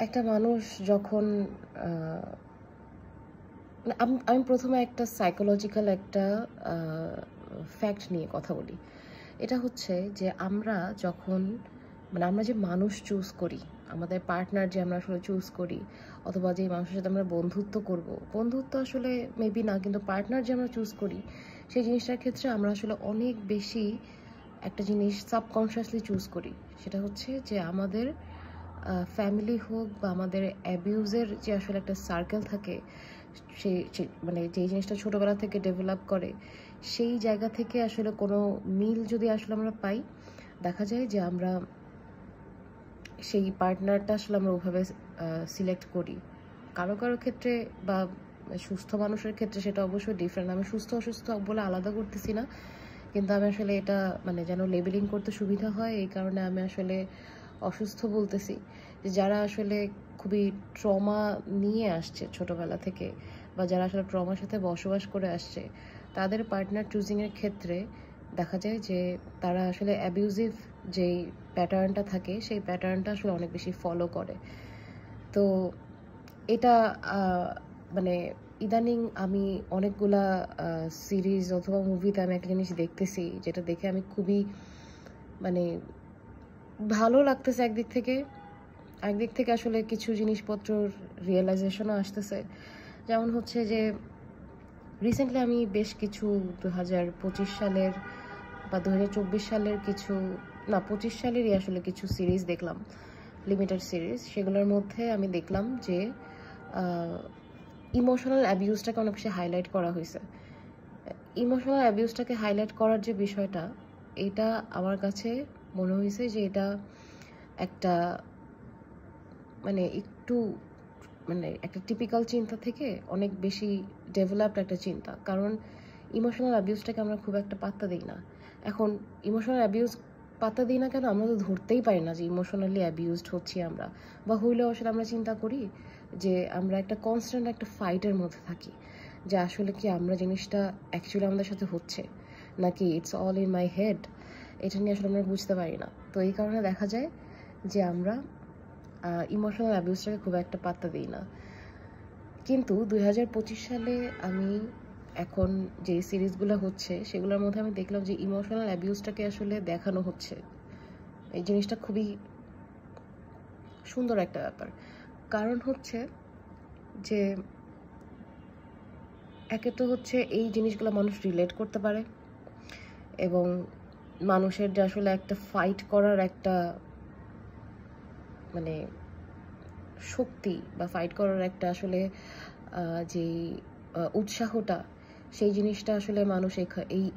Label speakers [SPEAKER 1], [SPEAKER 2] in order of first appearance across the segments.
[SPEAKER 1] একটা মানুষ যখন আমি প্রথমে একটা সাইকোলজিক্যাল একটা ফ্যাক্ট নিয়ে কথা বলি। এটা হচ্ছে যে আমরা যখন আমরা যে মানুষ চুজ করি, আমাদের পার্টনার যে আমরা আসলে চুজ করি, অথবা যে মানুষের সাথে আমরা বন্ধুত্ব করব, বন্ধুত্ব আসলে মেবি না, কিন্তু পার্টনার যে আমরা চুজ করি সেই জিনিসটার ক্ষেত্রে আমরা আসলে অনেক বেশি একটা জিনিস সাবকনশিয়াসলি চুজ করি। সেটা হচ্ছে যে আমাদের ফ্যামিলি হোক বা আমাদের অ্যাবিউজের যে আসলে একটা সার্কেল থাকে, সেই যে জিনিসটা ছোটোবেলা থেকে ডেভেলপ করে, সেই জায়গা থেকে আসলে কোনো মিল যদি আসলে আমরা পাই, দেখা যায় যে আমরা সেই পার্টনারটা আসলে আমরা ওভাবে সিলেক্ট করি। কারো কারো ক্ষেত্রে বা সুস্থ মানুষের ক্ষেত্রে সেটা অবশ্যই ডিফারেন্ট। আমি সুস্থ অসুস্থ বলে আলাদা করতেছি না, কিন্তু আমি আসলে এটা যেন লেবেলিং করতে সুবিধা হয় এই কারণে আমি আসলে অসুস্থ বলতেছি। যে যারা আসলে খুবই ট্রমা নিয়ে আসছে ছোটোবেলা থেকে, বা যারা আসলে ট্রমার সাথে বসবাস করে আসছে, তাদের পার্টনার চুজিংয়ের ক্ষেত্রে দেখা যায় যে তারা আসলে অ্যাবিউজিভ যেই প্যাটার্নটা থাকে সেই প্যাটার্নটা আসলে অনেক বেশি ফলো করে। তো এটা ইদানিং আমি অনেকগুলা সিরিজ অথবা মুভিতে আমি একটা জিনিস দেখতেছি, যেটা দেখে আমি খুবই ভালো লাগতেছে একদিক থেকে আসলে কিছু জিনিসপত্র রিয়েলাইজেশনও আসতেছে। যেমন হচ্ছে যে রিসেন্টলি আমি বেশ কিছু 2025 সালের বা 2024 সালের কিছু, না 25 সালেরই আসলে কিছু সিরিজ দেখলাম, লিমিটেড সিরিজ। সেগুলোর মধ্যে আমি দেখলাম যে ইমোশনাল অ্যাবিউজটাকে অনেক বেশি হাইলাইট করা হয়েছে। ইমোশনাল অ্যাবিউজটাকে হাইলাইট করার যে বিষয়টা, এটা আমার কাছে মনে হয়েছে যে এটা একটা একটু একটা টিপিক্যাল চিন্তা থেকে অনেক বেশি ডেভেলপড একটা চিন্তা। কারণ ইমোশনাল অ্যাবিউজটাকে আমরা খুব একটা পাত্তা দিই না। এখন ইমোশনাল অ্যাবিউজ পাত্তা দিই না কেন? আমরা তো ধরতেই পারি না যে ইমোশনালি অ্যাবিউজড হচ্ছি আমরা, বা হইলেও আসলে আমরা চিন্তা করি যে আমরা একটা কনস্ট্যান্ট একটা ফাইটের মধ্যে থাকি, যে আসলে কি আমরা জিনিসটা অ্যাকচুয়ালি আমাদের সাথে হচ্ছে নাকি it's all in my head, এটা নিয়ে আসলে আমরা বুঝতে পারি না। তো এই কারণে দেখা যায় যে আমরা ইমোশনাল অ্যাবিউজটাকে খুব একটা পাত্তা দিই না। কিন্তু 2025 সালে আমি এখন যে সিরিজগুলো হচ্ছে সেগুলোর মধ্যে আমি দেখলাম যে ইমোশনাল অ্যাবিউজটাকে আসলে দেখানো হচ্ছে। এই জিনিসটা খুবই সুন্দর একটা ব্যাপার। কারণ হচ্ছে যে একে তো হচ্ছে এই জিনিসগুলো মানুষ রিলেট করতে পারে, এবং মানুষের যে আসলে একটা ফাইট করার একটা শক্তি বা ফাইট করার একটা আসলে যেই উৎসাহটা, সেই জিনিসটা আসলে মানুষ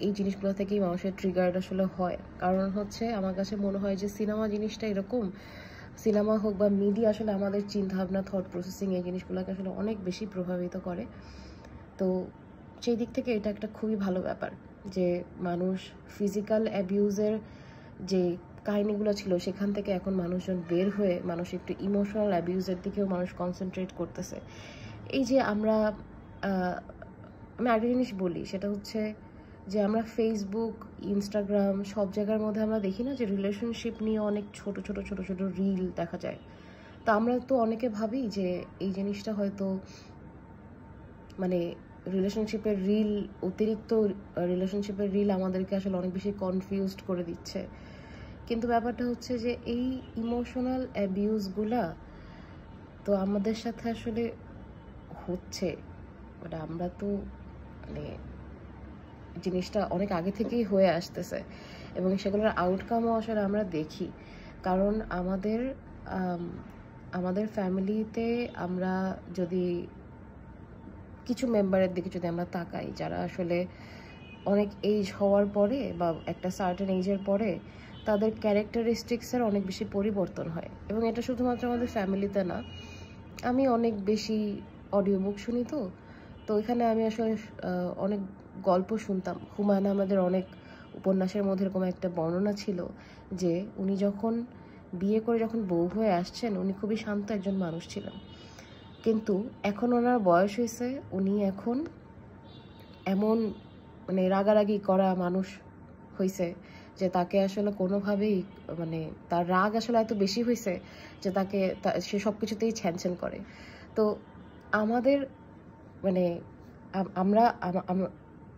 [SPEAKER 1] এই জিনিসগুলো থেকেই মানুষের ট্রিগার্ড আসলে হয়। কারণ হচ্ছে আমার কাছে মনে হয় যে সিনেমা জিনিসটা এরকম, সিনেমা হোক বা মিডিয়া আসলে আমাদের চিন্তাভাবনা, থট প্রসেসিং, এই জিনিসগুলোকে আসলে অনেক বেশি প্রভাবিত করে। তো সেই দিক থেকে এটা একটা খুবই ভালো ব্যাপার যে মানুষ ফিজিক্যাল অ্যাবিউজের যে কাহিনীগুলো ছিল সেখান থেকে এখন মানুষজন বের হয়ে মানুষ একটু ইমোশনাল অ্যাবিউজের দিকেও মানুষ কনসেন্ট্রেট করতেছে। এই যে আমি আরেকটা জিনিস বলি, সেটা হচ্ছে যে আমরা ফেসবুক, ইনস্টাগ্রাম সব জায়গার মধ্যে আমরা দেখি না যে রিলেশনশিপ নিয়ে অনেক ছোট ছোট ছোট ছোট রিল দেখা যায়। তো আমরা তো অনেকে ভাবি যে এই জিনিসটা হয়তো রিলেশনশিপের রিল, অতিরিক্ত রিলেশনশিপের রিল আমাদেরকে আসলে অনেক বেশি কনফিউজড করে দিচ্ছে। কিন্তু ব্যাপারটা হচ্ছে যে এই ইমোশনাল অ্যাবিউজগুলা তো আমাদের সাথে আসলে হচ্ছে, আমরা তো জিনিসটা অনেক আগে থেকেই হয়ে আসতেছে, এবং সেগুলোর আউটকামও আসলে আমরা দেখি। কারণ আমাদের ফ্যামিলিতে আমরা যদি কিছু মেম্বারের দিকে যদি আমরা তাকাই, যারা আসলে অনেক এজ হওয়ার পরে বা একটা সার্টেন এজের পরে তাদের ক্যারেক্টারিস্টিক্সের অনেক বেশি পরিবর্তন হয়। এবং এটা শুধুমাত্র আমাদের ফ্যামিলিতে না, আমি অনেক বেশি অডিও বুক শুনি, তো এখানে আমি আসলে অনেক গল্প শুনতাম। হুমায়ুন আহমেদের অনেক উপন্যাসের মধ্যে এরকম একটা বর্ণনা ছিল যে উনি যখন বিয়ে করে যখন বউ হয়ে আসছেন, উনি খুবই শান্ত একজন মানুষ ছিলেন, কিন্তু এখন ওনার বয়স হয়েছে, উনি এখন এমন রাগারাগি করা মানুষ হয়েছে যে তাকে আসলে কোনোভাবেই মানে তার রাগ আসলে এত বেশি হয়েছে যে সে সব কিছুতেই ছ্যানছ্যান করে। তো আমাদের মানে আমরা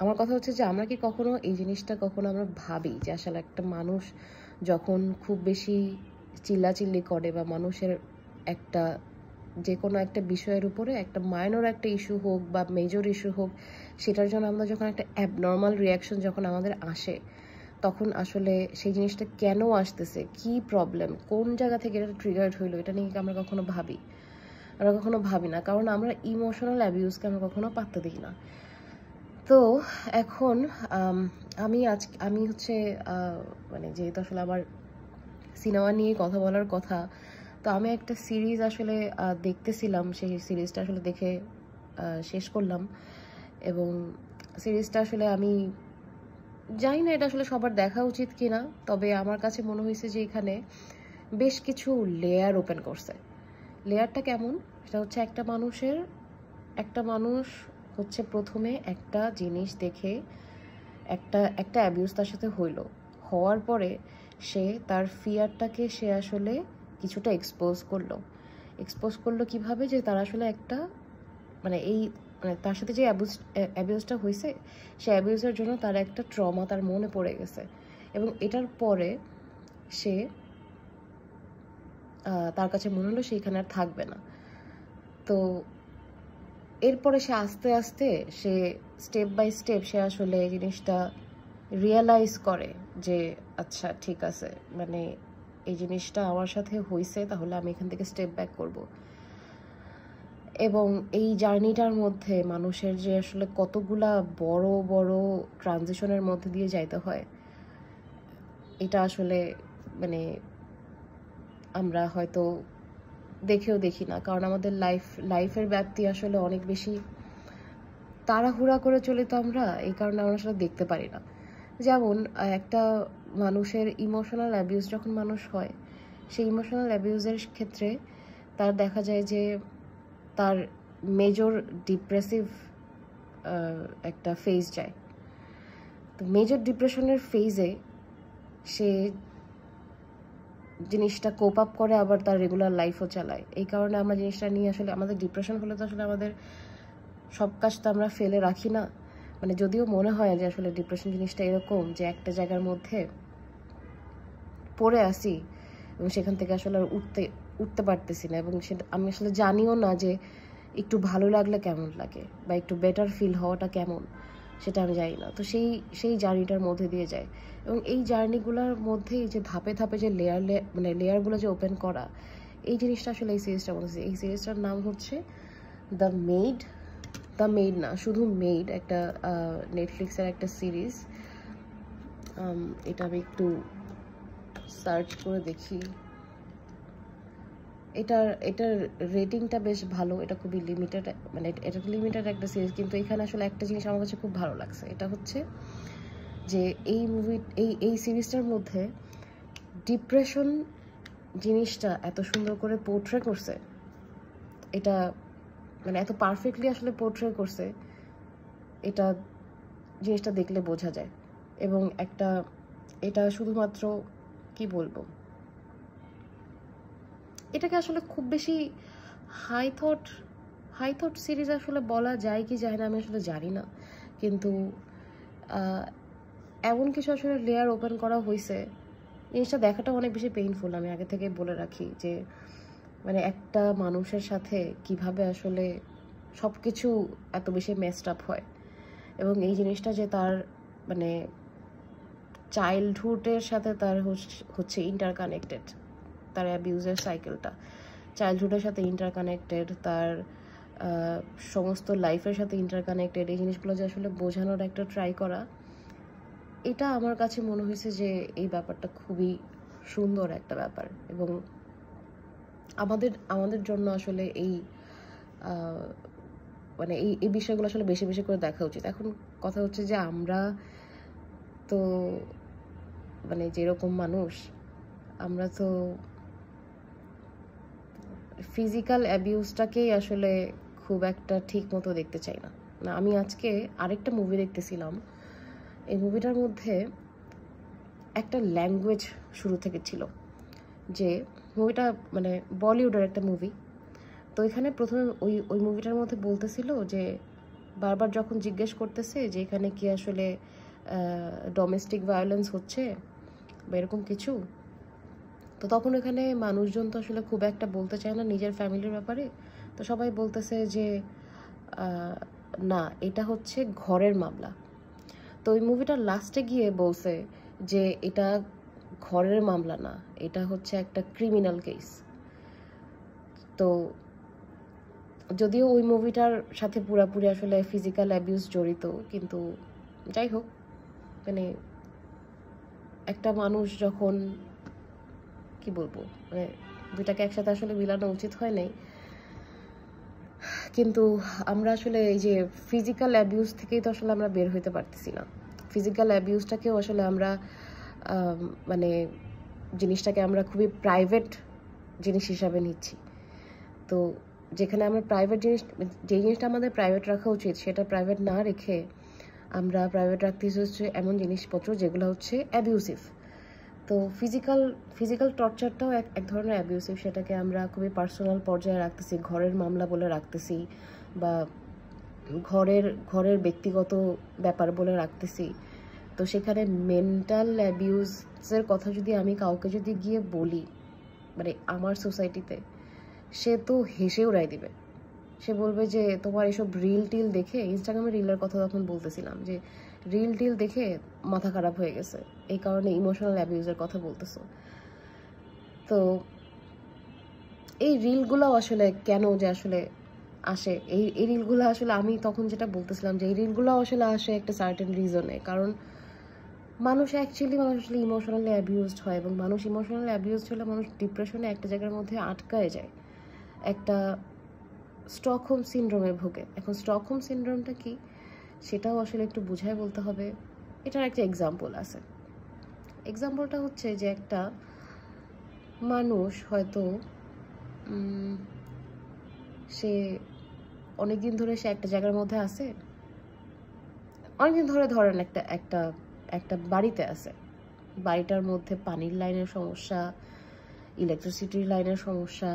[SPEAKER 1] আমার কথা হচ্ছে যে আমরা কি কখনো এই জিনিসটা কখনো আমরা ভাবি যে আসলে একটা মানুষ যখন খুব বেশি চিল্লাচিল্লি করে বা মানুষের একটা যে কোনো একটা বিষয়ের উপরে একটা মাইনর একটা ইস্যু হোক বা মেজর ইস্যু হোক, সেটার জন্য আমরা যখন একটা অ্যাবনর্মাল রিয়াকশন যখন আমাদের আসে, তখন আসলে সেই জিনিসটা কেন আসতেছে, কি প্রবলেম, কোন জায়গা থেকে এটা ট্রিগার্ড হইলো, এটা নিয়ে আমরা কখনো ভাবি? আমরা কখনো ভাবি না, কারণ আমরা ইমোশনাল অ্যাবিউজকে আমরা কখনো পাত্তা দিই না। তো এখন আমি হচ্ছে মানে যেহেতু আসলে আমার সিনেমা নিয়ে কথা বলার কথা, তো আমি একটা সিরিজ আসলে দেখতেছিলাম, সেই সিরিজটা আসলে দেখে শেষ করলাম। এবং সিরিজটা আসলে আমি জানি না এটা আসলে সবার দেখা উচিত কিনা, তবে আমার কাছে মনে হয়েছে যে এখানে বেশ কিছু লেয়ার ওপেন করছে। লেয়ারটা কেমন? সেটা হচ্ছে একটা মানুষ হচ্ছে প্রথমে একটা জিনিস দেখে একটা অ্যাবিউজ তার সাথে হওয়ার পরে সে তার ফিয়ারটাকে সে আসলে কিছুটা এক্সপোজ করলো কিভাবে, যে তার আসলে একটা মানে তার সাথে যে অ্যাবিউজটা হয়েছে, সে অ্যাবিউজের জন্য তার একটা ট্রমা তার মনে পড়ে গেছে, এবং এটার পরে সে তার কাছে মনে হলো সেইখানে আর থাকবে না। তো এরপরে সে আস্তে আস্তে সে স্টেপ বাই স্টেপ সে আসলে এই জিনিসটা রিয়েলাইজ করে যে আচ্ছা ঠিক আছে, মানে এই জিনিসটা আমার সাথে হয়েছে, তাহলে আমি এখান থেকে স্টেপ ব্যাক করব। এবং এই জার্নিটার মধ্যে মানুষের যে আসলে কতগুলা বড় বড় ট্রানজিশনের মধ্যে দিয়ে যাইতে হয়, এটা আসলে মানে আমরা হয়তো দেখেও দেখি না, কারণ আমাদের লাইফের ব্যাপ্তি আসলে অনেক বেশি তাড়াহুড়া করে চলি, তো আমরা এই কারণে আমরা আসলে দেখতে পারি না। যেমন একটা মানুষের ইমোশনাল অ্যাবিউজ যখন মানুষ হয়, সেই ইমোশনাল অ্যাবিউজের ক্ষেত্রে তার দেখা যায় যে তার মেজর ডিপ্রেসিভ একটা ফেজ যায়। তো মেজর ডিপ্রেশনের ফেজে সে জিনিসটা কোপ আপ করে, আবার তার রেগুলার লাইফও চালায়। এই কারণে আমরা জিনিসটা নিয়ে আসলে আমাদের ডিপ্রেশন হলে তো আসলে আমাদের সব কাজ তো আমরা ফেলে রাখি না। মানে যদিও মনে হয় যে আসলে ডিপ্রেশন জিনিসটা এরকম যে একটা জায়গার মধ্যে পড়ে আসি এবং সেখান থেকে আসলে আর উঠতে পারতেছি না, এবং সেটা আমি আসলে জানিও না যে একটু ভালো লাগলে কেমন লাগে বা একটু বেটার ফিল হওয়াটা কেমন, সেটা আমি জানি না। তো সেই জার্নিটার মধ্যে দিয়ে যায়, এবং এই জার্নিগুলোর মধ্যেই যে ধাপে ধাপে যে লেয়ারগুলো যে ওপেন করা, এই জিনিসটা আসলে এই সিরিজটা বলতেছে। এই সিরিজটার নাম হচ্ছে দ্য মেড না, শুধু মেড, একটা নেটফ্লিক্সের একটা সিরিজ। এটা আমি একটু সার্চ করে দেখি। এটার রেটিংটা বেশ ভালো, এটা খুবই লিমিটেড, মানে এটা লিমিটেড একটা সিরিজ, কিন্তু এখানে আসলে একটা জিনিস আমার কাছে খুব ভালো লাগছে। এটা হচ্ছে যে এই সিরিজটার মধ্যে ডিপ্রেশন জিনিসটা এত সুন্দর করে পোর্ট্রে করছে, এটা মানে এত পারফেক্টলি আসলে পোর্ট্রে করছে, এটা জিনিসটা দেখলে বোঝা যায়। এবং এটা শুধুমাত্র কি বলবো, এটাকে আসলে খুব বেশি হাই থট সিরিজ আসলে বলা যায় কি যায় না আমি আসলে জানি না, কিন্তু এমন কিছু আসলে লেয়ার ওপেন করা হয়েছে, জিনিসটা দেখাটা অনেক বেশি পেইনফুল। আমি আগে থেকে বলে রাখি যে মানে একটা মানুষের সাথে কিভাবে আসলে সব কিছু এত বেশি মেসড আপ হয়, এবং এই জিনিসটা যে তার মানে চাইল্ডহুডের সাথে তার হচ্ছে ইন্টারকানেক্টেড, তার অ্যাবিউজের সাইকেলটা চাইল্ডহুডের সাথে ইন্টারকানেক্টেড, তার সমস্ত লাইফের সাথে ইন্টারকানেক্টেড, এই জিনিসগুলো যে আসলে বোঝানোর একটা ট্রাই করা, এটা আমার কাছে মনে হয়েছে যে এই ব্যাপারটা খুবই সুন্দর একটা ব্যাপার। এবং আমাদের জন্য আসলে এই মানে এই বিষয়গুলো আসলে বেশি বেশি করে দেখা উচিত। এখন কথা হচ্ছে যে আমরা তো মানে যেরকম মানুষ, আমরা তো ফিজিক্যাল অ্যাবিউজটাকেই আসলে খুব একটা ঠিক মতো দেখতে চাই না। আমি আজকে আরেকটা মুভি দেখতেছিলাম, এই মুভিটার মধ্যে একটা ল্যাঙ্গুয়েজ শুরু থেকে ছিল, যে মুভিটা মানে বলিউডের একটা মুভি। তো এখানে প্রথমে ওই ওই মুভিটার মধ্যে বলতেছিল যে বারবার যখন জিজ্ঞেস করতেছে যে এখানে কি আসলে ডোমেস্টিক ভায়োলেন্স হচ্ছে বা এরকম কিছু, তো তখন এখানে মানুষজন তো আসলে খুব একটা বলতে চায় না নিজের ফ্যামিলির ব্যাপারে। তো সবাই বলতেছে যে না, এটা হচ্ছে ঘরের মামলা। তো ওই মুভিটার লাস্টে গিয়ে বলছে যে এটা ঘরের মামলা না, এটা হচ্ছে একটা ক্রিমিনাল কেস। তো যদিও ওই মুভিটার সাথে পুরাপুরি আসলে ফিজিক্যাল অ্যাবিউজ জড়িত, কিন্তু যাই হোক, মানে একটা মানুষ যখন, কি বলবো, মানে দুইটাকে একসাথে আসলে মিলানো উচিত হয় নাই, কিন্তু আমরা আসলে এই যে ফিজিক্যাল অ্যাবিউজ থেকেই তো আসলে আমরা বের হইতে পারতেছি না। ফিজিক্যাল অ্যাবিউজটাকেও আসলে আমরা মানে জিনিসটাকে আমরা খুবই প্রাইভেট জিনিস হিসাবে নিচ্ছি। তো যেখানে আমরা প্রাইভেট জিনিস, যে জিনিসটা আমাদের প্রাইভেট রাখা উচিত সেটা প্রাইভেট না রেখে আমরা প্রাইভেট রাখতে হচ্ছে এমন জিনিসপত্র যেগুলো হচ্ছে অ্যাবিউসিভ। তো ফিজিক্যাল টর্চারটাও এক ধরনের অ্যাবিউসিভ, সেটাকে আমরা খুবই পার্সোনাল পর্যায়ে রাখতেছি, ঘরের মামলা বলে রাখতেছি, বা ঘরের ব্যক্তিগত ব্যাপার বলে রাখতেছি। তো সেখানে মেন্টাল অ্যাবিউজের কথা যদি আমি কাউকে যদি গিয়ে বলি, মানে আমার সোসাইটিতে, সে তো হেসে উড়াই দিবে। সে বলবে যে তোমার এসব রিল টিল দেখে, ইনস্টাগ্রামে রিলের কথা তখন বলতেছিলাম, যে রিল টিল দেখে মাথা খারাপ হয়ে গেছে, এই কারণে ইমোশনাল অ্যাবিউজের কথা বলতেছো। তো এই রিলগুলো আসলে কেন যে আসলে আসে, এই রিলগুলো আসলে আমি তখন যেটা বলতেছিলাম যে এই রিলগুলো আসলে আসে একটা সার্টেন রিজনে। কারণ মানুষ আসলে ইমোশনালি অ্যাবিউজড হয়, এবং মানুষ ইমোশনালি অ্যাবিউজড হলে মানুষ ডিপ্রেশনে একটা জায়গার মধ্যে আটকায় যায়, একটা স্টকহোম সিনড্রোমে ভোগে। এখন স্টকহোম সিনড্রোমটা কি সেটাও আসলে একটু বুঝায় বলতে হবে। এটার একটা এক্সাম্পল আছে। এক্সাম্পলটা হচ্ছে যে একটা মানুষ হয়তো সে অনেকদিন ধরে সে একটা জায়গার মধ্যে আছে, অনেকদিন ধরে ধরেন একটা একটা একটা বাড়িতে আছে, বাড়িটার মধ্যে পানির লাইনের সমস্যা, ইলেকট্রিসিটির লাইনের সমস্যা,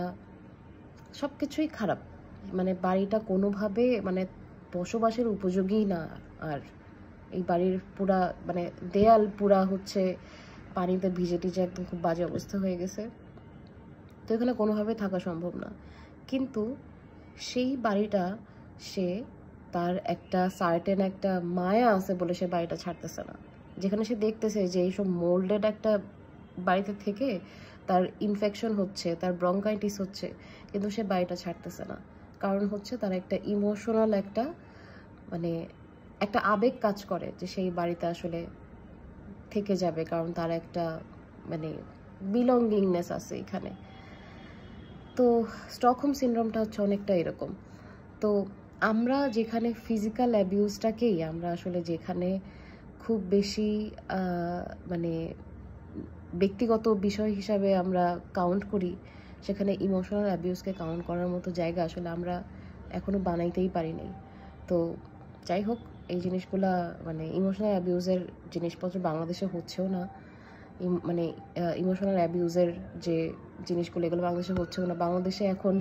[SPEAKER 1] সব কিছুই খারাপ। মানে বাড়িটা কোনোভাবে মানে বসবাসের উপযোগী না। আর এই বাড়ির পুরা মানে দেয়াল পুরা হচ্ছে পানিতে ভিজে টিজে একদম খুব বাজে অবস্থা হয়ে গেছে। তো এখানে কোনোভাবে থাকা সম্ভব না। কিন্তু সেই বাড়িটা সে, তার একটা সার্টেন একটা মায়া আছে বলে সে বাড়িটা ছাড়তেছে না। যেখানে সে দেখতেছে যে এইসব মোল্ডেড একটা বাড়িতে থেকে তার ইনফেকশন হচ্ছে, তার ব্রঙ্কাইটিস হচ্ছে, কিন্তু সে বাড়িটা ছাড়তেছে না। কারণ হচ্ছে তার একটা ইমোশনাল একটা মানে একটা আবেগ কাজ করে যে সেই বাড়িতে আসলে থেকে যাবে, কারণ তার একটা মানে বিলঙ্গিংনেস আছে এখানে। তো স্টকহোম সিনড্রোমটা হচ্ছে অনেকটা এরকম। তো আমরা যেখানে ফিজিক্যাল অ্যাবিউজটাকেই আমরা আসলে যেখানে খুব বেশি মানে ব্যক্তিগত বিষয় হিসাবে আমরা কাউন্ট করি, সেখানে ইমোশনাল অ্যাবিউজকে কাউন্ট করার মতো জায়গা আসলে আমরা এখনও বানাইতেই পারিনি। তো যাই হোক, এই জিনিসগুলা মানে ইমোশনাল অ্যাবিউজের জিনিসপত্র বাংলাদেশে হচ্ছেও না। মানে ইমোশনাল অ্যাবিউজের যে জিনিসগুলো এগুলো বাংলাদেশে হচ্ছেও না। বাংলাদেশে এখন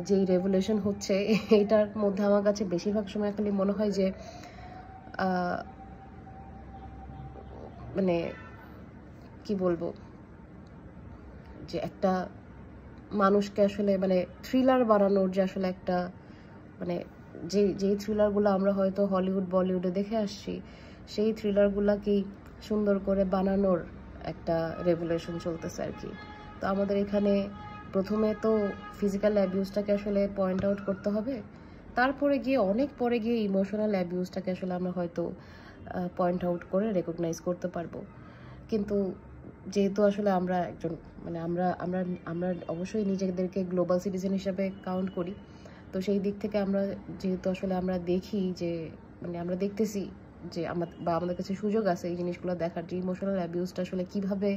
[SPEAKER 1] যেই রেভলিউশন হচ্ছে এইটার মধ্যে আমার কাছে বেশিরভাগ সময় খালি মনে হয় যে মানে কি বলবো, যে একটা মানুষকে আসলে মানে থ্রিলার বানানোর যে আসলে একটা মানে যেই থ্রিলারগুলো আমরা হয়তো হলিউড বলিউডে দেখে আসছি, সেই থ্রিলারগুলোকেই সুন্দর করে বানানোর একটা রেভলিউশন চলতেছে আর কি। তো আমাদের এখানে প্রথমে তো ফিজিক্যাল অ্যাবিউজটাকে আসলে পয়েন্ট আউট করতে হবে, তারপরে গিয়ে অনেক পরে গিয়ে ইমোশনাল অ্যাবিউজটাকে আসলে আমরা হয়তো পয়েন্ট আউট করে রেকগনাইজ করতে পারবো। কিন্তু যেহেতু আসলে আমরা একজন মানে আমরা আমরা আমরা অবশ্যই নিজেদেরকে গ্লোবাল সিটিজেন হিসাবে কাউন্ট করি, তো সেই দিক থেকে আমরা যেহেতু আসলে আমরা দেখি যে মানে আমরা দেখতেছি যে আমাদের কাছে সুযোগ আছে এই জিনিসগুলো দেখার, যে ইমোশনাল অ্যাবিউজটা আসলে কীভাবে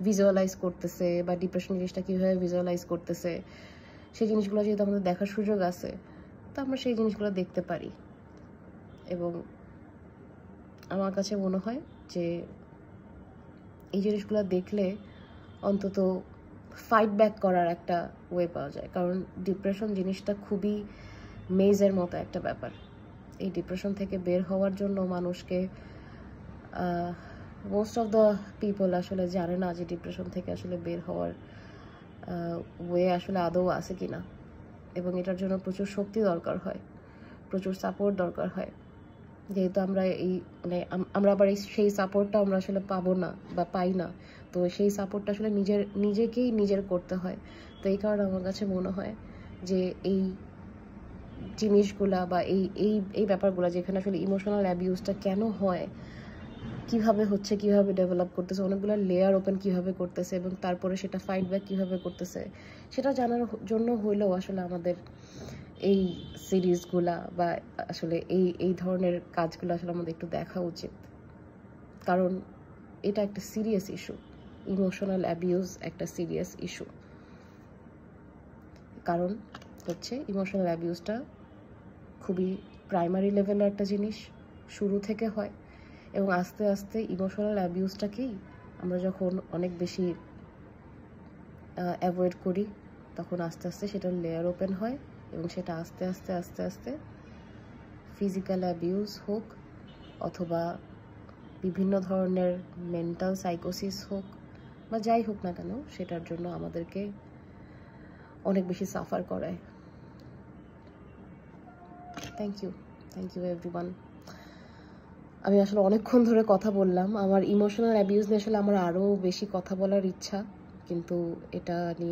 [SPEAKER 1] ভিজুয়ালাইজ করতেছে বা ডিপ্রেশন জিনিসটা কীভাবে ভিজুয়ালাইজ করতেছে, সেই জিনিসগুলো যেহেতু আমাদের দেখার সুযোগ আছে, তো আমরা সেই জিনিসগুলো দেখতে পারি। এবং আমার কাছে মনে হয় যে এই জিনিসগুলো দেখলে অন্তত ফাইট ব্যাক করার একটা ওয়ে পাওয়া যায়। কারণ ডিপ্রেশন জিনিসটা খুবই মেজের মতো একটা ব্যাপার। এই ডিপ্রেশন থেকে বের হওয়ার জন্য মানুষকে মোস্ট অফ দ্য পিপল আসলে জানে না যে ডিপ্রেশন থেকে আসলে বের হওয়ার ওয়ে আসলে আদৌ আছে কিনা, এবং এটার জন্য প্রচুর শক্তি দরকার হয়, প্রচুর সাপোর্ট দরকার হয়। যেহেতু আমরা মানে আমরা আবার সেই সাপোর্টটা আমরা আসলে পাবো না বা পাই না, তো সেই সাপোর্টটা আসলে নিজেকেই নিজের করতে হয়। তো এই কারণে আমার কাছে মনে হয় যে এই জিনিসগুলা বা এই এই এই ব্যাপারগুলো, যেখানে আসলে ইমোশনাল অ্যাবিউজটা কেন হয়, কিভাবে হচ্ছে, কিভাবে ডেভেলপ করতেছে, অনেকগুলো লেয়ার ওপেন কিভাবে করতেছে, এবং তারপরে সেটা ফাইট ব্যাক কিভাবে করতেছে, সেটা জানার জন্য হইলেও আসলে আমাদের এই সিরিজগুলা বা আসলে এই ধরনের কাজগুলো আসলে আমাদের একটু দেখা উচিত। কারণ এটা একটা সিরিয়াস ইস্যু, ইমোশনাল অ্যাবিউজ একটা সিরিয়াস ইস্যু। কারণ হচ্ছে ইমোশনাল অ্যাবিউজটা খুবই প্রাইমারি লেভেলের একটা জিনিস, শুরু থেকে হয়, এবং আস্তে আস্তে ইমোশনাল অ্যাবিউজটাকেই আমরা যখন অনেক বেশি অ্যাভয়েড করি, তখন আস্তে আস্তে সেটার লেয়ার ওপেন হয়, এবং সেটা আস্তে আস্তে আস্তে আস্তে ফিজিক্যাল অ্যাবিউজ হোক, অথবা বিভিন্ন ধরনের মেন্টাল সাইকোসিস হোক, বা যাই হোক না কেন, সেটার জন্য আমাদেরকে অনেক বেশি সাফার করায়। Thank you everyone. আমি আসলে অনেকক্ষণ ধরে কথা বললাম। আমার ইমোশনাল অ্যাবিউজ নিয়ে আসলে আমার আরও বেশি কথা বলার ইচ্ছা, কিন্তু এটা নিয়ে